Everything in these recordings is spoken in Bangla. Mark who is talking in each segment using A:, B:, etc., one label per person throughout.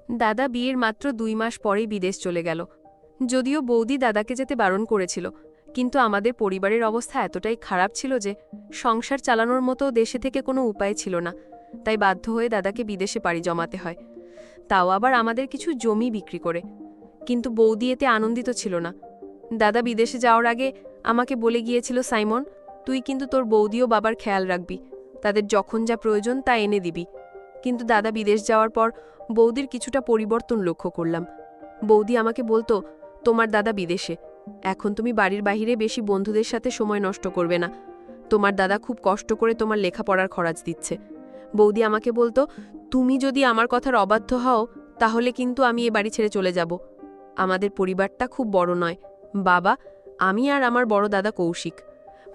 A: দাদা বিয়ের মাত্র 2 মাস পরেই বিদেশ চলে গেল। যদিও বৌদি দাদাকে যেতে বারণ করেছিল, কিন্তু আমাদের পরিবারের অবস্থা এতটাই খারাপ ছিল যে সংসার চালানোর মতো দেশে থেকে কোনো উপায় ছিল না। তাই বাধ্য হয়ে দাদাকে বিদেশে পাড়ি জমাতে হয়, তাও আবার আমাদের কিছু জমি বিক্রি করে। কিন্তু বৌদি এতে আনন্দিত ছিল না। দাদা বিদেশে যাওয়ার আগে আমাকে বলে গিয়েছিল, সাইমন, তুই কিন্তু তোর বৌদি ও বাবার খেয়াল রাখবি, তাদের যখন যা প্রয়োজন তা এনে দিবি। কিন্তু দাদা বিদেশ যাওয়ার পর বৌদির কিছুটা পরিবর্তন লক্ষ্য করলাম। বৌদি আমাকে বলতো, তোমার দাদা বিদেশে, এখন তুমি বাড়ির বাহিরে বেশি বন্ধুদের সাথে সময় নষ্ট করবে না। তোমার দাদা খুব কষ্ট করে তোমার লেখাপড়ার খরচ দিচ্ছে। বৌদি আমাকে বলতো, তুমি যদি আমার কথার অবাধ্য হও তাহলে কিন্তু আমি এ বাড়ি ছেড়ে চলে যাব। আমাদের পরিবারটা খুব বড় নয়, বাবা, আমি আর আমার বড় দাদা কৌশিক।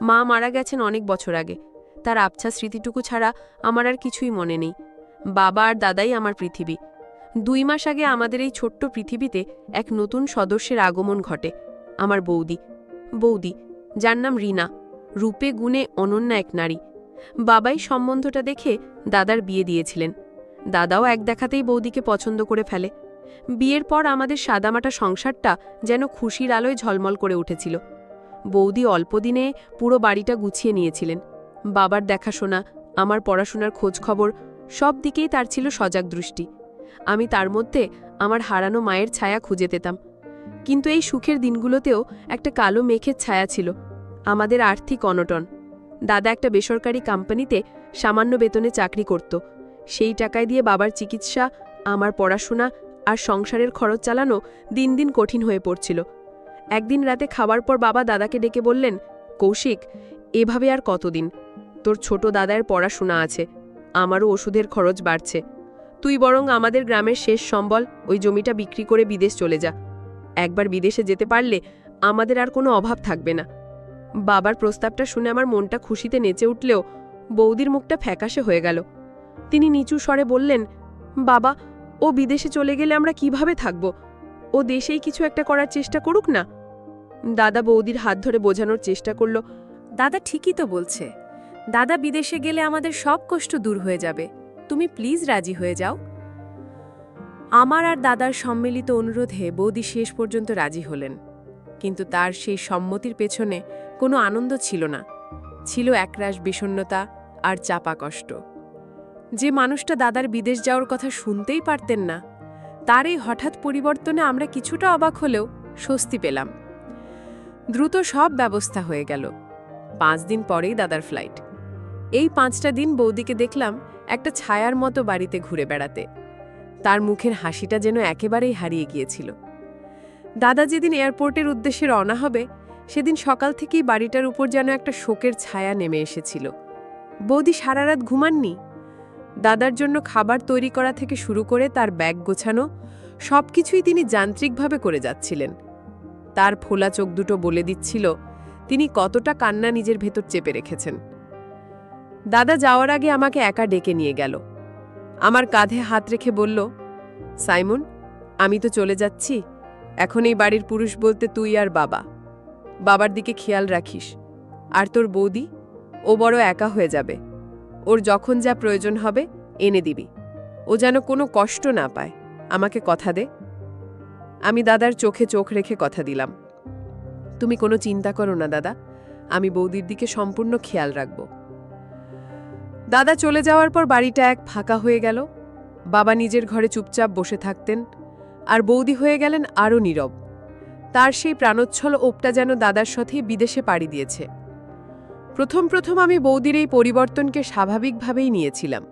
A: মা মারা গেছেন অনেক বছর আগে, তার আবছা স্মৃতিটুকু ছাড়া আমার আর কিছুই মনে নেই। বাবা আর দাদাই আমার পৃথিবী। 2 মাস আগে আমাদের এই ছোট্ট পৃথিবীতে এক নতুন সদস্যের আগমন ঘটে, আমার বৌদি, যার নাম রিনা, রূপে গুণে অনন্যা এক নারী। বাবাই সম্বন্ধটা দেখে দাদার বিয়ে দিয়েছিলেন। দাদাও এক দেখাতেই বৌদিকে পছন্দ করে ফেলে। বিয়ের পর আমাদের সাদামাটা সংসারটা যেন খুশির আলোয় ঝলমল করে উঠেছিল। বৌদি অল্পদিনে পুরো বাড়িটা গুছিয়ে নিয়েছিলেন। বাবার দেখাশোনা, আমার পড়াশোনার খোঁজ খবর, সব দিকেই তার ছিল সজাগ দৃষ্টি। আমি তার মধ্যে আমার হারানো মায়ের ছায়া খুঁজে পেতাম। কিন্তু এই সুখের দিনগুলোতেও একটা কালো মেঘের ছায়া ছিল, আমাদের আর্থিক অনটন। দাদা একটা বেসরকারি কোম্পানিতে সামান্য বেতনে চাকরি করত। সেই টাকায় দিয়ে বাবার চিকিৎসা, আমার পড়াশোনা আর সংসারের খরচ চালানো দিন দিন কঠিন হয়ে পড়ছিল। একদিন রাতে খাওয়ার পর বাবা দাদাকে ডেকে বললেন, কৌশিক, এভাবে আর কতদিন? তোর ছোট দাদার পড়াশোনা আছে, আমারও ওষুধের খরচ বাড়ছে। তুই বরং আমাদের গ্রামের শেষ সম্বল ওই জমিটা বিক্রি করে বিদেশ চলে যা। একবার বিদেশে যেতে পারলে আমাদের আর কোনো অভাব থাকবে না। বাবার প্রস্তাবটা শুনে আমার মনটা খুশিতে নেচে উঠলেও বৌদির মুখটা ফ্যাকাশে হয়ে গেল। তিনি নিচু স্বরে বললেন, বাবা, ও বিদেশে চলে গেলে আমরা কিভাবে থাকব? ও দেশেই কিছু একটা করার চেষ্টা করুক না। দাদা বৌদির হাত ধরে বোঝানোর চেষ্টা করল, দাদা ঠিকই তো বলছে, দাদা বিদেশে গেলে আমাদের সব কষ্ট দূর হয়ে যাবে, তুমি প্লিজ রাজি হয়ে যাও। আমার আর দাদার সম্মিলিত অনুরোধে বৌদি শেষ পর্যন্ত রাজি হলেন। কিন্তু তার সেই সম্মতির পেছনে কোনো আনন্দ ছিল না, ছিল একরাশ বিষণ্ণতা আর চাপা কষ্ট। যে মানুষটা দাদার বিদেশ যাওয়ার কথা শুনতেই পারতেন না, তার এই হঠাৎ পরিবর্তনে আমরা কিছুটা অবাক হলেও স্বস্তি পেলাম। দ্রুত সব ব্যবস্থা হয়ে গেল। 5 দিন পরেই দাদার ফ্লাইট। এই 5টা দিন বৌদিকে দেখলাম একটা ছায়ার মতো বাড়িতে ঘুরে বেড়াতে। তার মুখের হাসিটা যেন একেবারেই হারিয়ে গিয়েছিল। দাদা যেদিন এয়ারপোর্টের উদ্দেশ্যে রওনা হবে, সেদিন সকাল থেকেই বাড়িটার উপর যেন একটা শোকের ছায়া নেমে এসেছিল। বৌদি সারা রাত ঘুমাননি। দাদার জন্য খাবার তৈরি করা থেকে শুরু করে তার ব্যাগ গোছানো সবকিছুই তিনি যান্ত্রিকভাবে করে যাচ্ছিলেন। তার ফোলা চোখ দুটো বলে দিচ্ছিল তিনি কতটা কান্না নিজের ভেতর চেপে রেখেছেন। দাদা যাওয়ার আগে আমাকে একা ডেকে নিয়ে গেল। আমার কাঁধে হাত রেখে বলল, সাইমন, আমি তো চলে যাচ্ছি, এখন এই বাড়ির পুরুষ বলতে তুই আর বাবা। বাবার দিকে খেয়াল রাখিস। আর তোর বৌদি, ও বড় একা হয়ে যাবে, ওর যখন যা প্রয়োজন হবে এনে দিবি। ও যেন কোনো কষ্ট না পায়, আমাকে কথা দে। আমি দাদার চোখে চোখ রেখে কথা দিলাম, তুমি কোনো চিন্তা করো না দাদা, আমি বৌদির দিকে সম্পূর্ণ খেয়াল রাখব। দাদা চলে যাওয়ার পর বাড়িটা এক ফাঁকা হয়ে গেল। বাবা নিজের ঘরে চুপচাপ বসে থাকতেন, আর বৌদি হয়ে গেলেন আরও নীরব। তার সেই প্রাণোচ্ছল ওপটা যেন দাদার সাথে বিদেশে পাড়ি দিয়েছে। প্রথম আমি বৌদির এই পরিবর্তনকে স্বাভাবিকভাবেই নিয়েছিলাম।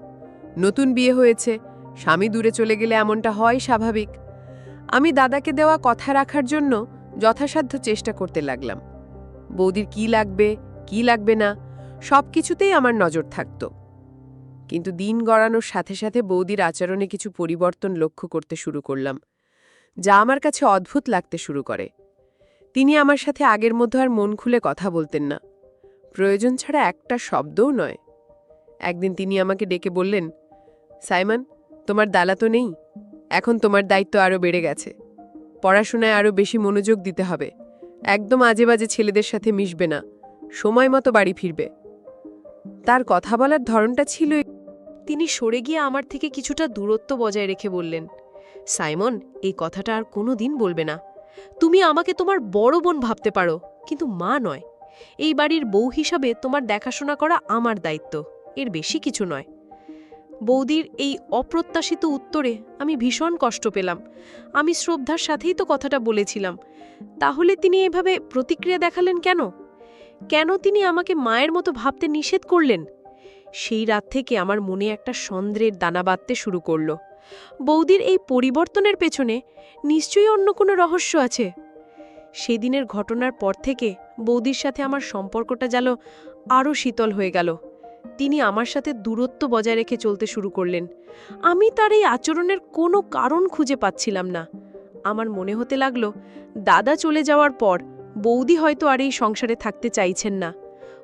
A: নতুন বিয়ে হয়েছে, স্বামী দূরে চলে গেলে এমনটা হয় স্বাভাবিক। আমি দাদাকে দেওয়া কথা রাখার জন্য যথাসাধ্য চেষ্টা করতে লাগলাম। বৌদির কি লাগবে, কি লাগবে না, সব কিছুতেই আমার নজর থাকত। কিন্তু দিন গড়ানোর সাথে সাথে বৌদির আচরণে কিছু পরিবর্তন লক্ষ্য করতে শুরু করলাম, যা আমার কাছে অদ্ভুত লাগতে শুরু করে। তিনি আমার সাথে আগের মতো আর মন খুলে কথা বলতেন না, প্রয়োজন ছাড়া একটা শব্দও নয়। একদিন তিনি আমাকে ডেকে বললেন, সাইমন, তোমার দালা তো নেই, এখন তোমার দায়িত্ব আরও বেড়ে গেছে। পড়াশোনায় আরও বেশি মনোযোগ দিতে হবে, একদম আজে বাজে ছেলেদের সাথে মিশবে না, সময় মতো বাড়ি ফিরবে। তার কথা বলার ধরনটা ছিল, তিনি সরে গিয়ে আমার থেকে কিছুটা দূরত্ব বজায় রেখে বললেন, সাইমন, এই কথাটা আর কোনো দিন বলবে না। তুমি আমাকে তোমার বড় বোন ভাবতে পারো, কিন্তু মা নয়। এই বাড়ির বউ হিসাবে তোমার দেখাশোনা করা আমার দায়িত্ব, এর বেশি কিছু নয়। বৌদির এই অপ্রত্যাশিত উত্তরে আমি ভীষণ কষ্ট পেলাম। আমি শ্রদ্ধার সাথেই তো কথাটা বলেছিলাম, তাহলে তিনি এভাবে প্রতিক্রিয়া দেখালেন কেন? কেন তিনি আমাকে মায়ের মতো ভাবতে নিষেধ করলেন? সেই রাত থেকে আমার মনে একটা সন্দেহের দানা বাঁধতে শুরু করল। বৌদির এই পরিবর্তনের পেছনে নিশ্চয়ই অন্য কোনো রহস্য আছে। সেদিনের ঘটনার পর থেকে বৌদির সাথে আমার সম্পর্কটা যেন আরও শীতল হয়ে গেল। তিনি আমার সাথে দূরত্ব বজায় রেখে চলতে শুরু করলেন। আমি তার এই আচরণের কোনো কারণ খুঁজে পাচ্ছিলাম না। আমার মনে হতে লাগলো, দাদা চলে যাওয়ার পর বৌদি হয়তো আর এই সংসারে থাকতে চাইছেন না।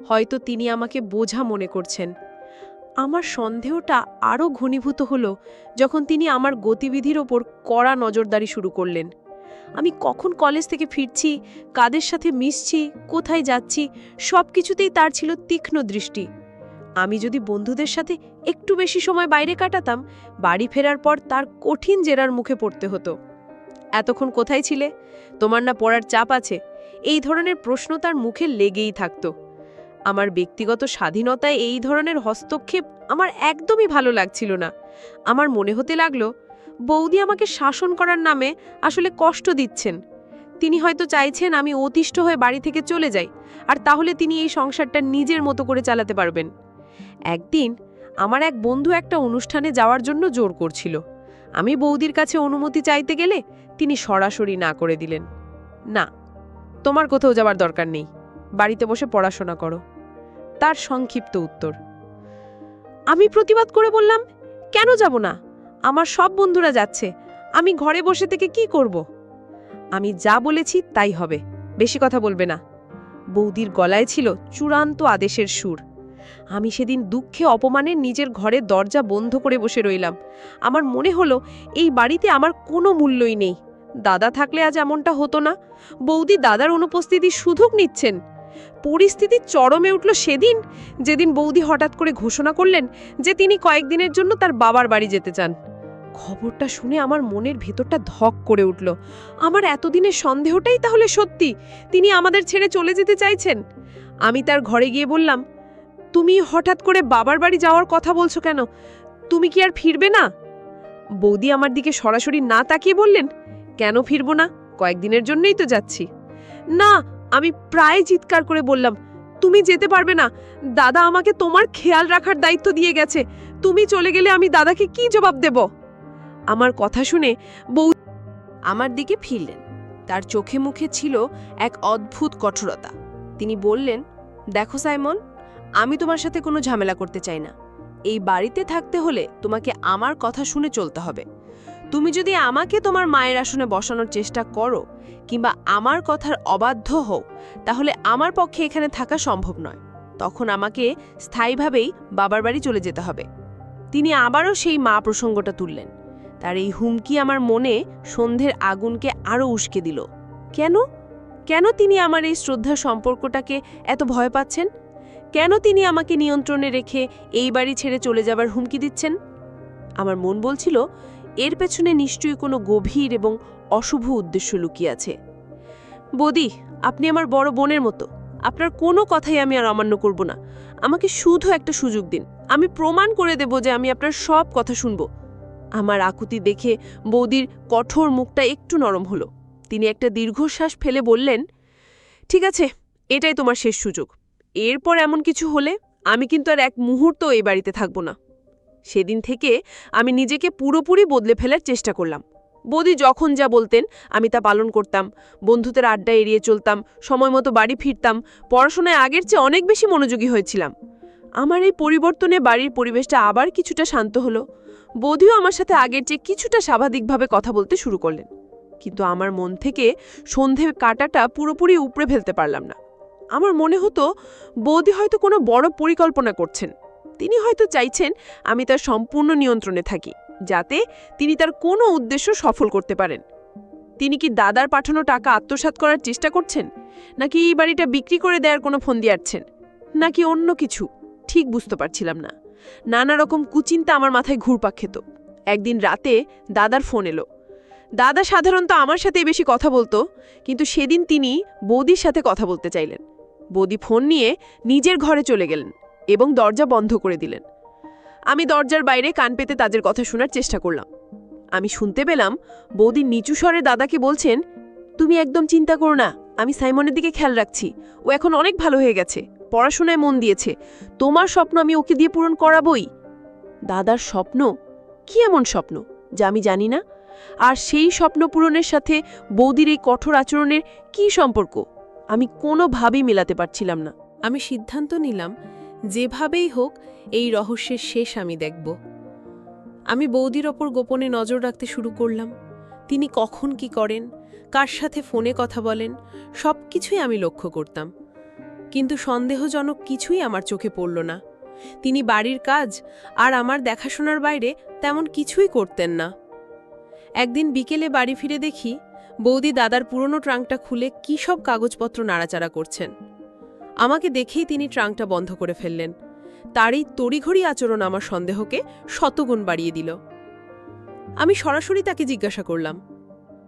A: হয়তো তিনি আমাকে বোঝা মনে করছেন। আমার সন্দেহটা আরও ঘনীভূত হলো যখন তিনি আমার গতিবিধির ওপর কড়া নজরদারি শুরু করলেন। আমি কখন কলেজ থেকে ফিরছি, কাদের সাথে মিশছি, কোথায় যাচ্ছি, সব কিছুতেই তার ছিল তীক্ষ্ণ দৃষ্টি। আমি যদি বন্ধুদের সাথে একটু বেশি সময় বাইরে কাটাতাম, বাড়ি ফেরার পর তার কঠিন জেরার মুখে পড়তে হতো। এতক্ষণ কোথায় ছিলে? তোমার না পড়ার চাপ আছে? এই ধরনের প্রশ্ন তার মুখে লেগেই থাকত। আমার ব্যক্তিগত স্বাধীনতায় এই ধরনের হস্তক্ষেপ আমার একদমই ভালো লাগছিল না। আমার মনে হতে লাগলো, বৌদি আমাকে শাসন করার নামে আসলে কষ্ট দিচ্ছেন। তিনি হয়তো চাইছেন আমি অতিষ্ঠ হয়ে বাড়ি থেকে চলে যাই, আর তাহলে তিনি এই সংসারটা নিজের মতো করে চালাতে পারবেন। একদিন আমার এক বন্ধু একটা অনুষ্ঠানে যাওয়ার জন্য জোর করছিল। আমি বৌদির কাছে অনুমতি চাইতে গেলে তিনি সরাসরি না করে দিলেন। না, তোমার কোথাও যাওয়ার দরকার নেই, বাড়িতে বসে পড়াশোনা করো, তার সংক্ষিপ্ত উত্তর। আমি প্রতিবাদ করে বললাম, কেন যাব না? আমার সব বন্ধুরা যাচ্ছে, আমি ঘরে বসে থেকে কি করব? আমি যা বলেছি তাই হবে, বেশি কথা বলবে না। বৌদির গলায় ছিল চূড়ান্ত আদেশের সুর। আমি সেদিন দুঃখে অপমানে নিজের ঘরের দরজা বন্ধ করে বসে রইলাম। আমার মনে হলো, এই বাড়িতে আমার কোনো মূল্যই নেই। দাদা থাকলে আজ এমনটা হতো না। বৌদি দাদার অনুপস্থিতি সুযোগ নিচ্ছেন। পরিস্থিতি চরমে উঠল সেদিন, যেদিন বৌদি হঠাৎ করে ঘোষণা করলেন যে তিনি কয়েকদিনের জন্য তার বাবার বাড়ি যেতে চান। খবরটা শুনে আমার মনের ভেতরটা ধক করে উঠল। আমার এতদিনের সন্দেহটাই তাহলে সত্যি, তিনি আমাদের ছেড়ে চলে যেতে চাইছেন। আমি তার ঘরে গিয়ে বললাম, তুমি হঠাৎ করে বাবার বাড়ি যাওয়ার কথা বলছো কেন? তুমি কি আর ফিরবে না? বৌদি আমার দিকে সরাসরি না তাকিয়ে বললেন, কেন ফিরবো না? কয়েকদিনের জন্যই তো যাচ্ছি। না, আমি প্রায় চিৎকার করে বললাম, তুমি যেতে পারবে না। দাদা আমাকে তোমার খেয়াল রাখার দায়িত্ব দিয়ে গেছে। তুমি চলে গেলে আমি দাদাকে কি জবাব দেব? আমার কথা শুনে বৌ আমার দিকে ফিরলেন। তার চোখে মুখে ছিল এক অদ্ভুত কঠোরতা। তিনি বললেন, দেখো সাইমন, আমি তোমার সাথে কোনো ঝামেলা করতে চাই না। এই বাড়িতে থাকতে হলে তোমাকে আমার কথা শুনে চলতে হবে। তুমি যদি আমাকে তোমার মায়ের আসনে বসানোর চেষ্টা করো কিংবা আমার কথার অবাধ্য হও, তাহলে আমার পক্ষে এখানে থাকা সম্ভব নয়। তখন আমাকে স্থায়ীভাবেই বাবার বাড়ি চলে যেতে হবে। তিনি আবারও সেই মা প্রসঙ্গটা তুললেন। তার এই হুমকি আমার মনে সন্ধ্যের আগুনকে আরও উস্কে দিল। কেন কেন তিনি আমার এই শ্রদ্ধার সম্পর্কটাকে এত ভয় পাচ্ছেন? কেন তিনি আমাকে নিয়ন্ত্রণে রেখে এই বাড়ি ছেড়ে চলে যাবার হুমকি দিচ্ছেন? আমার মন বলছিল, এর পেছনে নিশ্চয়ই কোনো গভীর এবং অশুভ উদ্দেশ্য লুকিয়ে আছে। বৌদি, আপনি আমার বড় বোনের মতো, আপনার কোনো কথাই আমি আর অমান্য করব না। আমাকে শুধু একটা সুযোগ দিন, আমি প্রমাণ করে দেব যে আমি আপনার সব কথা শুনব। আমার আকুতি দেখে বৌদির কঠোর মুখটা একটু নরম হলো। তিনি একটা দীর্ঘশ্বাস ফেলে বললেন, ঠিক আছে, এটাই তোমার শেষ সুযোগ। এরপর এমন কিছু হলে আমি কিন্তু আর এক মুহূর্ত এই বাড়িতে থাকব না। সেদিন থেকে আমি নিজেকে পুরোপুরি বদলে ফেলার চেষ্টা করলাম। বৌদি যখন যা বলতেন আমি তা পালন করতাম। বন্ধুদের আড্ডা এড়িয়ে চলতাম, সময় মতো বাড়ি ফিরতাম, পড়াশোনায় আগের চেয়ে অনেক বেশি মনোযোগী হয়েছিলাম। আমার এই পরিবর্তনে বাড়ির পরিবেশটা আবার কিছুটা শান্ত হলো। বৌদিও আমার সাথে আগের চেয়ে কিছুটা স্বাভাবিকভাবে কথা বলতে শুরু করলেন। কিন্তু আমার মন থেকে সন্ধে কাটাটা পুরোপুরি উপড়ে ফেলতে পারলাম না। আমার মনে হতো, বৌদি হয়তো কোনো বড় পরিকল্পনা করছেন। তিনি হয়তো চাইছেন আমি তার সম্পূর্ণ নিয়ন্ত্রণে থাকি, যাতে তিনি তার কোনো উদ্দেশ্য সফল করতে পারেন। তিনি কি দাদার পাঠানো টাকা আত্মসাৎ করার চেষ্টা করছেন, নাকি এই বাড়িটা বিক্রি করে দেওয়ার কোনো ফন্দি আটছেন, নাকি অন্য কিছু? ঠিক বুঝতে পারছিলাম না। নানা রকম কুচিন্তা আমার মাথায় ঘুরপাক খেত। একদিন রাতে দাদার ফোন এলো।
B: দাদা সাধারণত আমার সাথে বেশি কথা বলতো, কিন্তু সেদিন তিনি বৌদির সাথে কথা বলতে চাইলেন। বৌদি ফোন নিয়ে নিজের ঘরে চলে গেলেন এবং দরজা বন্ধ করে দিলেন। আমি দরজার বাইরে কান পেতে তাদের কথা শোনার চেষ্টা করলাম। আমি শুনতে পেলাম বৌদি নিচু স্বরে দাদাকে বলছেন, তুমি একদম চিন্তা করো না, আমি সাইমনের দিকে খেয়াল রাখছি, ও এখন অনেক ভালো হয়ে গেছে, পড়াশোনায় মন দিয়েছে, তোমার স্বপ্ন আমি ওকে দিয়ে পূরণ করাবই। দাদার স্বপ্ন? কি এমন স্বপ্ন যা আমি জানি না? আর সেই স্বপ্ন পূরণের সাথে বৌদির এই কঠোর আচরণের কি সম্পর্ক? আমি কোনোভাবেই মেলাতে পারছিলাম না।
C: আমি সিদ্ধান্ত নিলাম, যেভাবেই হোক এই রহস্যের শেষ আমি দেখব। আমি বৌদির ওপর গোপনে নজর রাখতে শুরু করলাম। তিনি কখন কি করেন, কার সাথে ফোনে কথা বলেন, সব কিছুই আমি লক্ষ্য করতাম। কিন্তু সন্দেহজনক কিছুই আমার চোখে পড়ল না। তিনি বাড়ির কাজ আর আমার দেখাশোনার বাইরে তেমন কিছুই করতেন না। একদিন বিকেলে বাড়ি ফিরে দেখি বৌদি দাদার পুরনো ট্রাঙ্কটা খুলে কী সব কাগজপত্র নাড়াচাড়া করছেন। আমাকে দেখেই তিনি ট্রাঙ্কটা বন্ধ করে ফেললেন। তার এই তড়িঘড়ি আচরণ আমার সন্দেহকে শতগুণ বাড়িয়ে দিল। আমি সরাসরি তাকে জিজ্ঞাসা করলাম,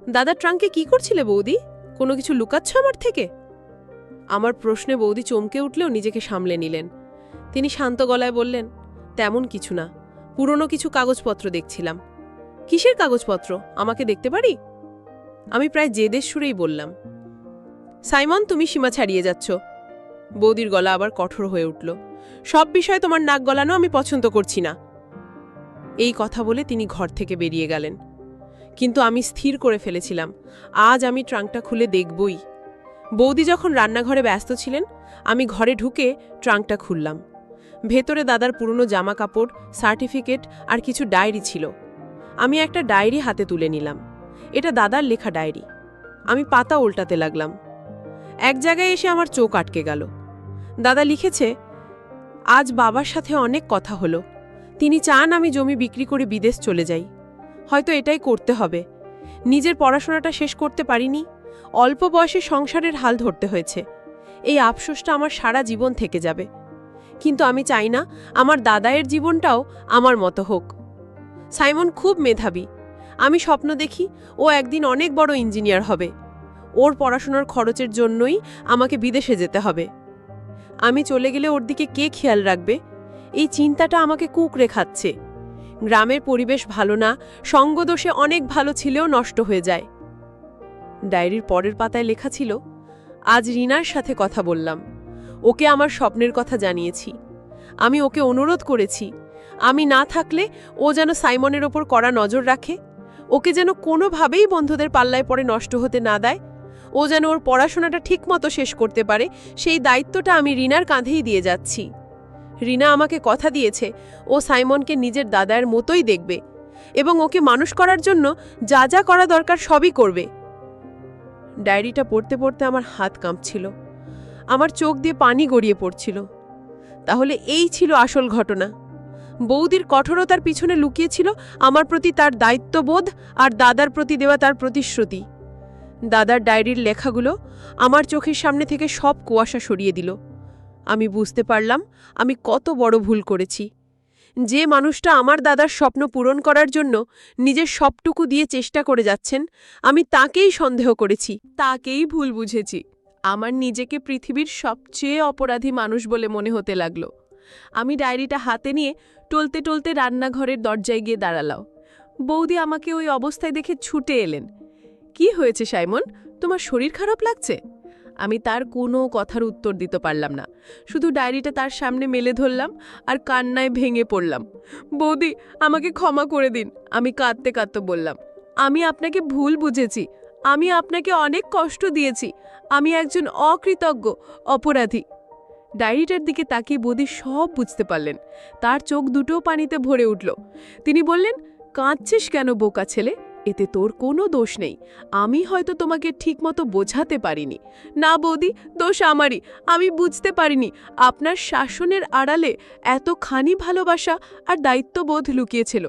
C: দাদার ট্রাঙ্কে কি করছিলে বৌদি? কোনো কিছু লুকাচ্ছ আমার থেকে? আমার প্রশ্নে বৌদি চমকে উঠলেও নিজেকে সামলে নিলেন। তিনি শান্ত গলায় বললেন, তেমন কিছু না, পুরনো কিছু কাগজপত্র দেখছিলাম। কিসের কাগজপত্র, আমাকে দেখতে পারি? আমি প্রায় জেদের সুরেই বললাম, সাইমন, তুমি সীমা ছাড়িয়ে যাচ্ছ। বৌদির গলা আবার কঠোর হয়ে উঠল। সব বিষয়ে তোমার নাক গলানো আমি পছন্দ করছি না। এই কথা বলে তিনি ঘর থেকে বেরিয়ে গেলেন। কিন্তু আমি স্থির করে ফেলেছিলাম, আজ আমি ট্রাঙ্কটা খুলে দেখবই। বৌদি যখন রান্নাঘরে ব্যস্ত ছিলেন, আমি ঘরে ঢুকে ট্রাঙ্কটা খুললাম। ভেতরে দাদার পুরনো জামা কাপড়, সার্টিফিকেট আর কিছু ডায়েরি ছিল। আমি একটা ডায়েরি হাতে তুলে নিলাম। এটা দাদার লেখা ডায়েরি। আমি পাতা উল্টাতে লাগলাম। এক জায়গায় এসে আমার চোখ আটকে গেল। দাদা লিখেছে, আজ বাবার সাথে অনেক কথা হলো। তিনি চান আমি জমি বিক্রি করে বিদেশ চলে যাই। হয়তো এটাই করতে হবে। নিজের পড়াশোনাটা শেষ করতে পারিনি, অল্প বয়সে সংসারের হাল ধরতে হয়েছে। এই আফসোসটা আমার সারা জীবন থেকে যাবে। কিন্তু আমি চাই না আমার দাদায়ের জীবনটাও আমার মতো হোক। সাইমন খুব মেধাবী। আমি স্বপ্ন দেখি ও একদিন অনেক বড় ইঞ্জিনিয়ার হবে। ওর পড়াশোনার খরচের জন্যই আমাকে বিদেশে যেতে হবে। আমি চলে গেলে ওর দিকে কে খেয়াল রাখবে? এই চিন্তাটা আমাকে কুঁকড়ে খাচ্ছে। গ্রামের পরিবেশ ভালো না, সঙ্গদোষে অনেক ভালো ছিলেও নষ্ট হয়ে যায়। ডায়েরির পরের পাতায় লেখা ছিল, আজ রিনার সাথে কথা বললাম। ওকে আমার স্বপ্নের কথা জানিয়েছি। আমি ওকে অনুরোধ করেছি, আমি না থাকলে ও যেন সাইমনের ওপর কড়া নজর রাখে, ওকে যেন কোনোভাবেই বন্ধুদের পাল্লায় পড়ে নষ্ট হতে না দেয়, ও যেন ওর পড়াশোনাটা ঠিকমতো শেষ করতে পারে, সেই দায়িত্বটা আমি রিনার কাঁধেই দিয়ে যাচ্ছি। রিনা আমাকে কথা দিয়েছে ও সাইমনকে নিজের দাদার মতোই দেখবে এবং ওকে মানুষ করার জন্য যা যা করা দরকার সবই করবে। ডায়েরিটা পড়তে পড়তে আমার হাত কাঁপছিল, আমার চোখ দিয়ে পানি গড়িয়ে পড়ছিল। তাহলে এই ছিল আসল ঘটনা। বৌদির কঠোরতার পিছনে লুকিয়েছিল আমার প্রতি তার দায়িত্ববোধ আর দাদার প্রতি দেওয়া তার প্রতিশ্রুতি। দাদার ডায়েরির লেখাগুলো আমার চোখের সামনে থেকে সব কুয়াশা সরিয়ে দিল। আমি বুঝতে পারলাম আমি কত বড় ভুল করেছি। যে মানুষটা আমার দাদার স্বপ্ন পূরণ করার জন্য নিজের সবটুকু দিয়ে চেষ্টা করে যাচ্ছেন, আমি তাকেই সন্দেহ করেছি, তাকেই ভুল বুঝেছি। আমার নিজেকে পৃথিবীর সবচেয়ে অপরাধী মানুষ বলে মনে হতে লাগলো। আমি ডায়েরিটা হাতে নিয়ে টলতে টলতে রান্নাঘরের দরজায় গিয়ে দাঁড়ালাম। বৌদি আমাকে ওই অবস্থায় দেখে ছুটে এলেন। কি হয়েছে সাইমন, তোমার শরীর খারাপ লাগছে? আমি তার কোনো কথার উত্তর দিতে পারলাম না, শুধু ডায়েরিটা তার সামনে মেলে ধরলাম আর কান্নায় ভেঙে পড়লাম। বৌদি, আমাকে ক্ষমা করে দিন, আমি কাঁদতে কাঁদতে বললাম। আমি আপনাকে ভুল বুঝেছি, আমি আপনাকে অনেক কষ্ট দিয়েছি, আমি একজন অকৃতজ্ঞ অপরাধী। ডায়েরিটার দিকে তাকিয়ে বৌদি সব বুঝতে পারলেন। তার চোখ দুটোও পানিতে ভরে উঠল। তিনি বললেন, কাঁদছিস কেন বোকা ছেলে? এতে তোর কোনো দোষ নেই। আমি হয়তো তোমাকে ঠিকমতো বোঝাতে পারিনি। না বৌদি, দোষ আমারই। আমি বুঝতে পারিনি আপনার শাসনের আড়ালে এতখানি ভালোবাসা আর দায়িত্ববোধ লুকিয়েছিল।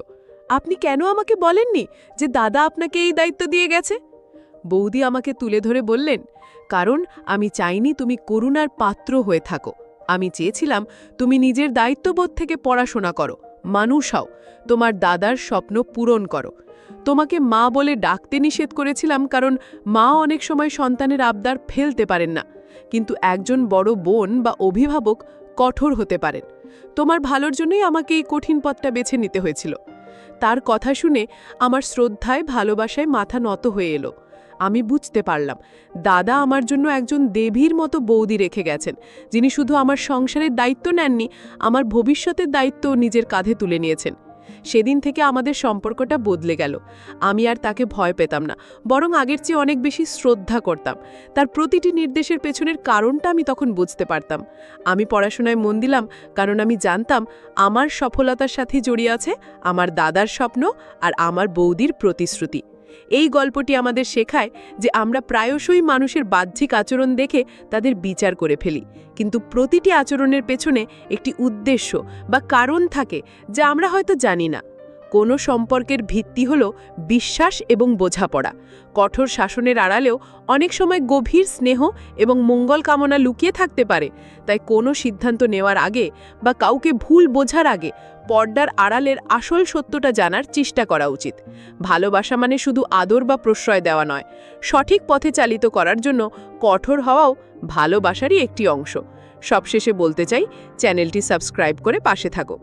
C: আপনি কেন আমাকে বলেননি যে দাদা আপনাকে এই দায়িত্ব দিয়ে গেছে? বৌদি আমাকে তুলে ধরে বললেন, কারণ আমি চাইনি তুমি করুণার পাত্র হয়ে থাকো। আমি চেয়েছিলাম তুমি নিজের দায়িত্ববোধ থেকে পড়াশোনা করো, মানুষ হও, তোমার দাদার স্বপ্ন পূরণ করো।
B: তোমাকে মা বলে ডাকতে নিষেধ করেছিলাম, কারণ মা অনেক সময় সন্তানের আবদার ফেলতে পারেন না, কিন্তু একজন বড় বোন বা অভিভাবক কঠোর হতে পারেন। তোমার ভালোর জন্যই আমাকে এই কঠিন পথটা বেছে নিতে হয়েছিল। তার কথা শুনে আমার শ্রদ্ধায় ভালোবাসায় মাথা নত হয়ে এলো। আমি বুঝতে পারলাম দাদা আমার জন্য একজন দেবীর মতো বৌদি রেখে গেছেন, যিনি শুধু আমার সংসারের দায়িত্ব নেননি, আমার ভবিষ্যতের দায়িত্ব নিজের কাঁধে তুলে নিয়েছেন। সেদিন থেকে আমাদের সম্পর্কটা বদলে গেল। আমি আর তাকে ভয় পেতাম না, বরং আগের চেয়ে অনেক বেশি শ্রদ্ধা করতাম। তার প্রতিটি নির্দেশের পেছনের কারণটা আমি তখন বুঝতে পারতাম। আমি পড়াশোনায় মন দিলাম, কারণ আমি জানতাম আমার সফলতার সাথে জড়িয়ে আছে আমার দাদার স্বপ্ন আর আমার বৌদির প্রতিশ্রুতি। এই গল্পটি আমাদের শেখায় যে আমরা প্রায়শই মানুষের বাহ্যিক আচরণ দেখে তাদের বিচার করে ফেলি, কিন্তু প্রতিটি আচরণের পেছনে একটি উদ্দেশ্য বা কারণ থাকে যা আমরা হয়তো জানি না। কোনো সম্পর্কের ভিত্তি হলো বিশ্বাস এবং বোঝাপড়া। কঠোর শাসনের আড়ালেও অনেক সময় গভীর স্নেহ এবং মঙ্গল কামনা লুকিয়ে থাকতে পারে। তাই কোনো সিদ্ধান্ত নেওয়ার আগে বা কাউকে ভুল বোঝার আগে পর্দার আড়ালের আসল সত্যটা জানার চেষ্টা করা উচিত। ভালোবাসা মানে শুধু আদর বা প্রশ্রয় দেওয়া নয়, সঠিক পথে চালিত করার জন্য কঠোর হওয়াও ভালোবাসারই একটি অংশ। সবশেষে বলতে চাই, চ্যানেলটি সাবস্ক্রাইব করে পাশে থাকো।